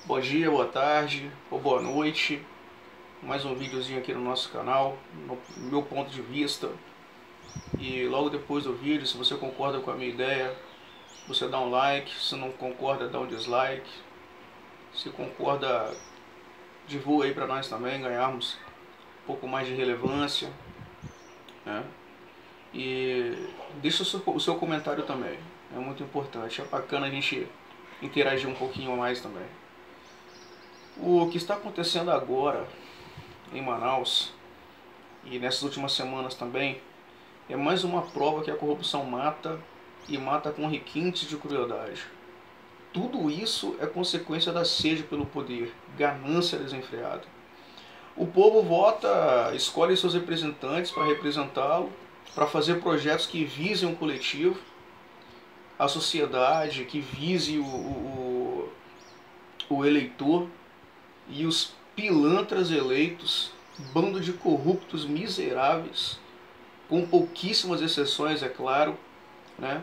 Bom dia, boa tarde ou boa noite. Mais um videozinho aqui no nosso canal, no meu ponto de vista. E logo depois do vídeo, se você concorda com a minha ideia, você dá um like. Se não concorda, dá um dislike. Se concorda, divulga aí para nós também ganharmos um pouco mais de relevância, né? E deixa o seu comentário também, é muito importante. É bacana a gente interagir um pouquinho mais também. O que está acontecendo agora em Manaus e nessas últimas semanas também é mais uma prova que a corrupção mata, e mata com requintes de crueldade. Tudo isso é consequência da sede pelo poder, ganância desenfreada. O povo vota, escolhe seus representantes para representá-lo, para fazer projetos que visem o coletivo, a sociedade, que vise o eleitor, e os pilantras eleitos, bando de corruptos miseráveis, com pouquíssimas exceções, é claro, né?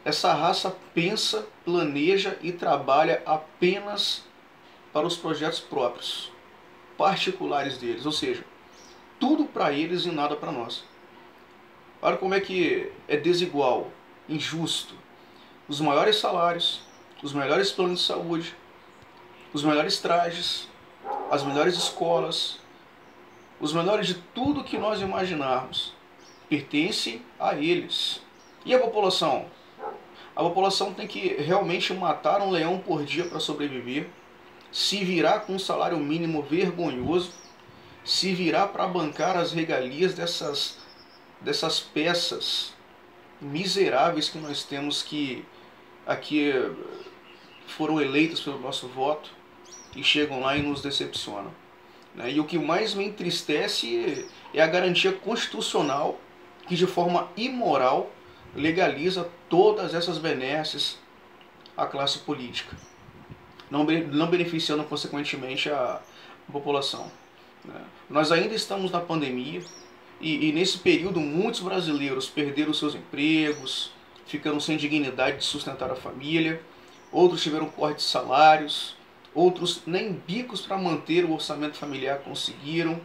Essa raça pensa, planeja e trabalha apenas para os projetos próprios, particulares deles, ou seja, tudo para eles e nada para nós. Olha como é que é desigual, injusto. Os maiores salários, os melhores planos de saúde, os melhores trajes, as melhores escolas, os melhores de tudo que nós imaginarmos, pertencem a eles. E a população? A população tem que realmente matar um leão por dia para sobreviver, se virar com um salário mínimo vergonhoso, se virar para bancar as regalias dessas peças miseráveis que nós temos, que aqui foram eleitas pelo nosso voto e chegam lá e nos decepcionam. E o que mais me entristece é a garantia constitucional que de forma imoral legaliza todas essas benesses à classe política, não beneficiando consequentemente a população. Nós ainda estamos na pandemia e nesse período muitos brasileiros perderam seus empregos, ficando sem dignidade de sustentar a família, outros tiveram corte de salários, outros nem bicos para manter o orçamento familiar conseguiram.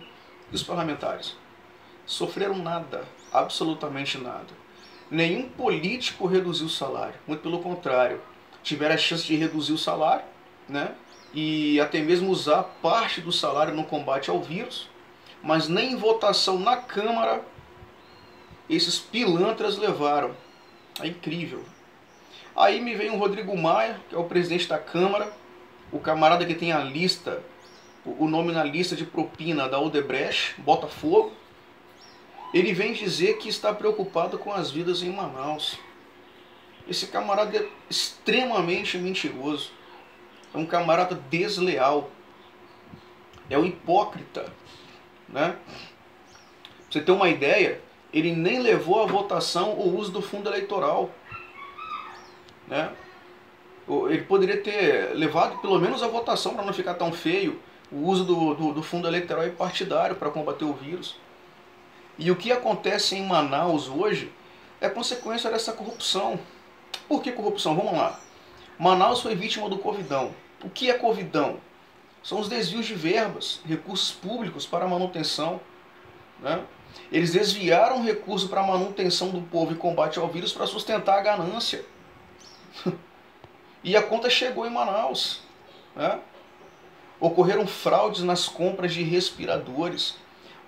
E os parlamentares sofreram nada, absolutamente nada. Nenhum político reduziu o salário, muito pelo contrário, tiveram a chance de reduzir o salário, né? E até mesmo usar parte do salário no combate ao vírus, mas nem em votação na Câmara esses pilantras levaram. É incrível. Aí me vem o Rodrigo Maia, que é o presidente da Câmara, o camarada que tem a lista, o nome na lista de propina da Odebrecht, Botafogo. Ele vem dizer que está preocupado com as vidas em Manaus. Esse camarada é extremamente mentiroso. É um camarada desleal. É um hipócrita, né? Pra você ter uma ideia, ele nem levou à votação o uso do fundo eleitoral, né? Ele poderia ter levado pelo menos a votação, para não ficar tão feio, o uso do fundo eleitoral e partidário para combater o vírus. E o que acontece em Manaus hoje é consequência dessa corrupção. Por que corrupção? Vamos lá. Manaus foi vítima do Covidão. O que é Covidão? São os desvios de verbas, recursos públicos para manutenção, né? Eles desviaram recurso para manutenção do povo e combate ao vírus para sustentar a ganância. E a conta chegou em Manaus, né? Ocorreram fraudes nas compras de respiradores.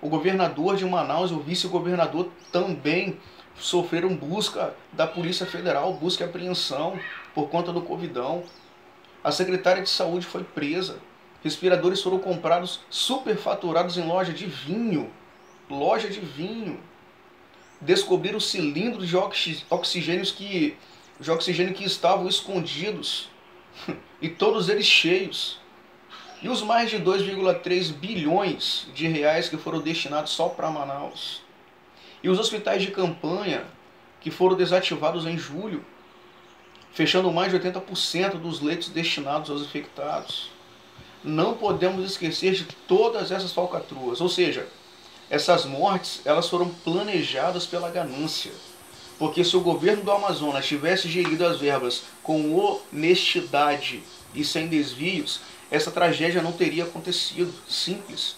O governador de Manaus e o vice-governador também sofreram busca da Polícia Federal, busca e apreensão por conta do Covidão. A secretária de Saúde foi presa. Respiradores foram comprados superfaturados em loja de vinho. Loja de vinho. Descobriram cilindros de oxigênio que estavam escondidos. E todos eles cheios. E os mais de 2,3 bilhões de reais que foram destinados só para Manaus. E os hospitais de campanha que foram desativados em julho, fechando mais de 80% dos leitos destinados aos infectados. Não podemos esquecer de todas essas falcatruas, ou seja, essas mortes elas foram planejadas pela ganância. Porque se o governo do Amazonas tivesse gerido as verbas com honestidade e sem desvios, essa tragédia não teria acontecido. Simples.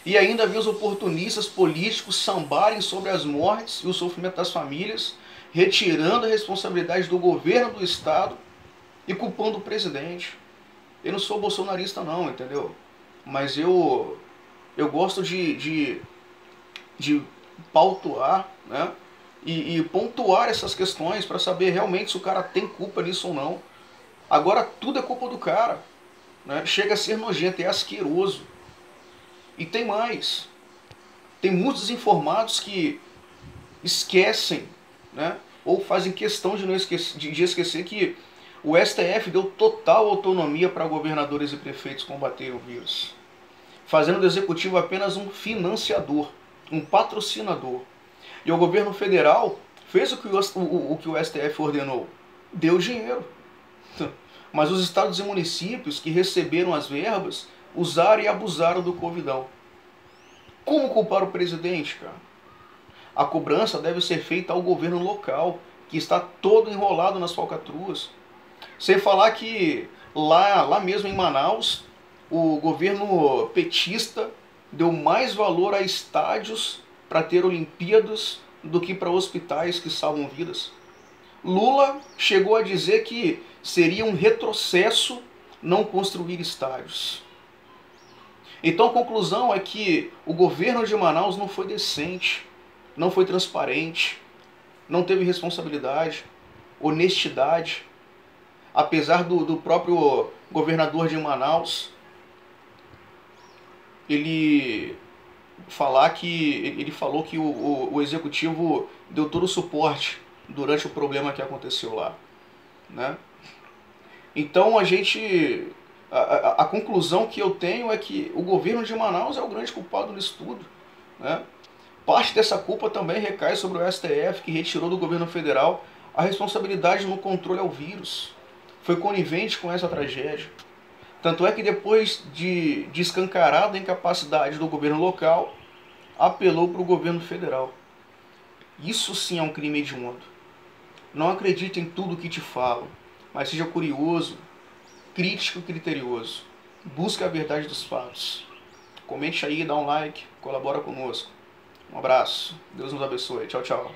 E ainda havia os oportunistas políticos sambarem sobre as mortes e o sofrimento das famílias, retirando a responsabilidade do governo do Estado e culpando o presidente. Eu não sou bolsonarista não, entendeu? Mas eu gosto de pautuar, né? E pontuar essas questões para saber realmente se o cara tem culpa nisso ou não. Agora tudo é culpa do cara, né? Chega a ser nojento, é asqueroso. E tem mais. Tem muitos desinformados que esquecem, né? Ou fazem questão de não esquecer, de esquecer que o STF deu total autonomia para governadores e prefeitos combaterem o vírus, fazendo do executivo apenas um financiador, um patrocinador. E o governo federal fez o que o STF ordenou, deu dinheiro. Mas os estados e municípios que receberam as verbas usaram e abusaram do Covidão. Como culpar o presidente, cara? A cobrança deve ser feita ao governo local, que está todo enrolado nas falcatruas. Sem falar que lá mesmo em Manaus, o governo petista deu mais valor a estádios para ter Olimpíadas do que para hospitais que salvam vidas. Lula chegou a dizer que seria um retrocesso não construir estádios. Então a conclusão é que o governo de Manaus não foi decente, não foi transparente, não teve responsabilidade, honestidade. Apesar do próprio governador de Manaus, ele falou que o executivo deu todo o suporte durante o problema que aconteceu lá, né? Então a conclusão que eu tenho é que o governo de Manaus é o grande culpado nisso tudo, né? Parte dessa culpa também recai sobre o STF, que retirou do governo federal a responsabilidade no controle ao vírus. Foi conivente com essa tragédia. Tanto é que depois de escancarada a incapacidade do governo local, apelou para o governo federal. Isso sim é um crime hediondo. Não acredite em tudo o que te falam, mas seja curioso, crítico e criterioso. Busque a verdade dos fatos. Comente aí, dá um like, colabora conosco. Um abraço, Deus nos abençoe. Tchau, tchau.